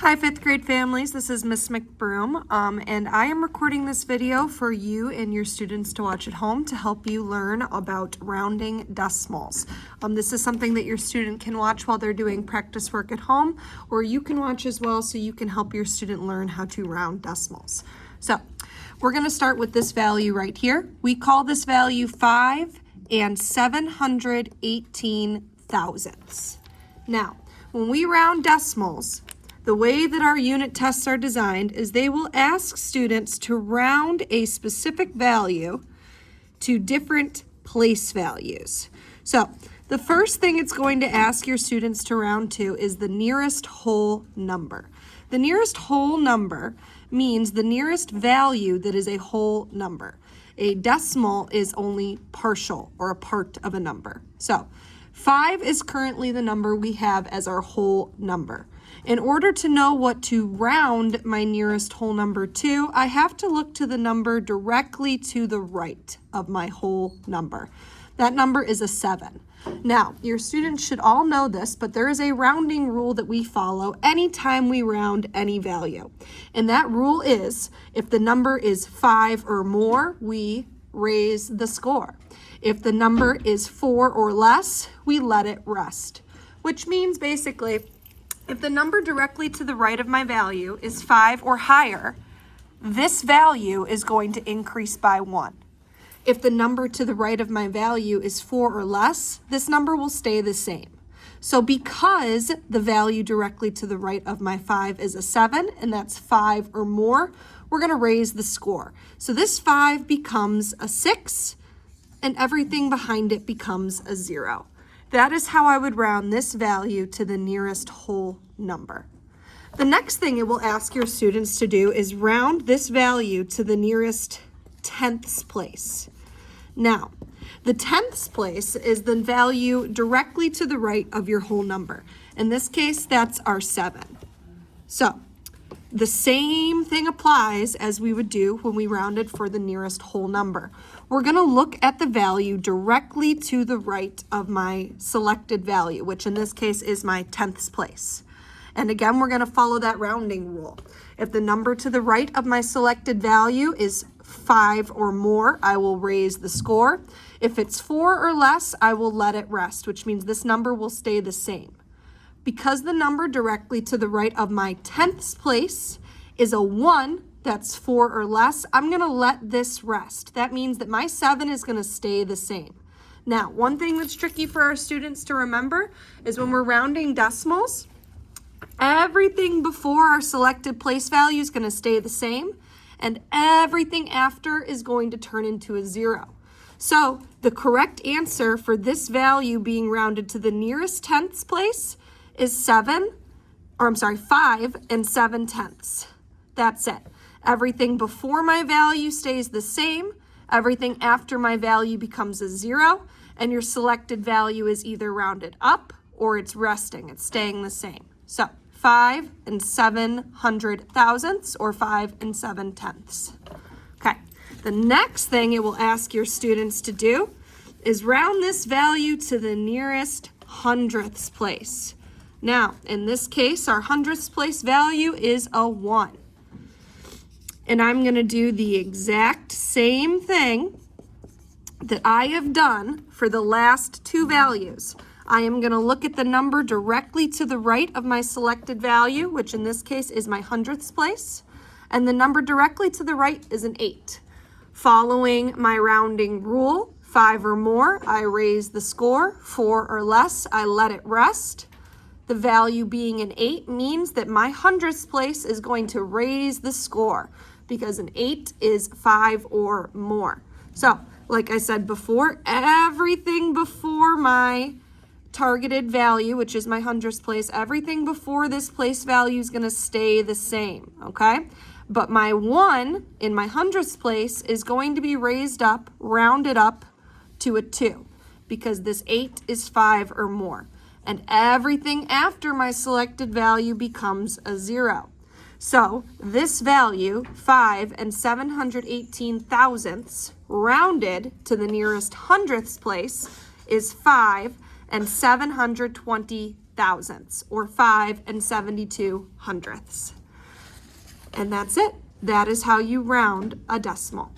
Hi, fifth grade families. This is Miss McBroom, and I am recording this video for you and your students to watch at home to help you learn about rounding decimals. This is something that your student can watch while they're doing practice work at home, or you can watch as well so you can help your student learn how to round decimals. So we're going to start with this value right here. We call this value 5 and 718 thousandths. Now, when we round decimals, the way that our unit tests are designed is they will ask students to round a specific value to different place values. So the first thing it's going to ask your students to round to is the nearest whole number. The nearest whole number means the nearest value that is a whole number. A decimal is only partial or a part of a number. So 5 is currently the number we have as our whole number. In order to know what to round my nearest whole number to, I have to look to the number directly to the right of my whole number. That number is a 7. Now, your students should all know this, but there is a rounding rule that we follow anytime we round any value. And that rule is, if the number is 5 or more, we raise the score. If the number is 4 or less, we let it rest. Which means basically, if the number directly to the right of my value is 5 or higher, this value is going to increase by 1. If the number to the right of my value is 4 or less, this number will stay the same. So because the value directly to the right of my 5 is a 7, and that's 5 or more, we're going to raise the score. So this 5 becomes a 6, and everything behind it becomes a 0. That is how I would round this value to the nearest whole number. The next thing it will ask your students to do is round this value to the nearest tenths place. Now, the tenths place is the value directly to the right of your whole number. In this case, that's our 7. So, the same thing applies as we would do when we rounded for the nearest whole number. We're going to look at the value directly to the right of my selected value, which in this case is my tenths place. And again, we're going to follow that rounding rule. If the number to the right of my selected value is 5 or more, I will raise the score. If it's 4 or less, I will let it rest, which means this number will stay the same. Because the number directly to the right of my tenths place is a 1, that's 4 or less, I'm going to let this rest. That means that my 7 is going to stay the same. Now, one thing that's tricky for our students to remember is when we're rounding decimals, everything before our selected place value is going to stay the same, and everything after is going to turn into a 0. So the correct answer for this value being rounded to the nearest tenths place is 5 and 7 tenths. That's it. Everything before my value stays the same. Everything after my value becomes a 0, and your selected value is either rounded up or it's resting. It's staying the same. So 5 and 700 thousandths or 5 and 7 tenths. Okay. The next thing it will ask your students to do is round this value to the nearest hundredths place. Now, in this case, our hundredths place value is a 1. And I'm going to do the exact same thing that I have done for the last two values. I am going to look at the number directly to the right of my selected value, which in this case is my hundredths place, and the number directly to the right is an 8. Following my rounding rule, 5 or more, I raise the score. 4 or less, I let it rest. The value being an 8 means that my hundredths place is going to raise the score because an 8 is 5 or more. So, like I said before, everything before my targeted value, which is my hundredths place, everything before this place value is going to stay the same, okay? But my 1 in my hundredths place is going to be raised up, rounded up to a 2 because this 8 is 5 or more. And everything after my selected value becomes a 0. So this value, 5 and 718 thousandths, rounded to the nearest hundredths place, is 5 and 720 thousandths, or 5 72 hundredths. And that's it. That is how you round a decimal.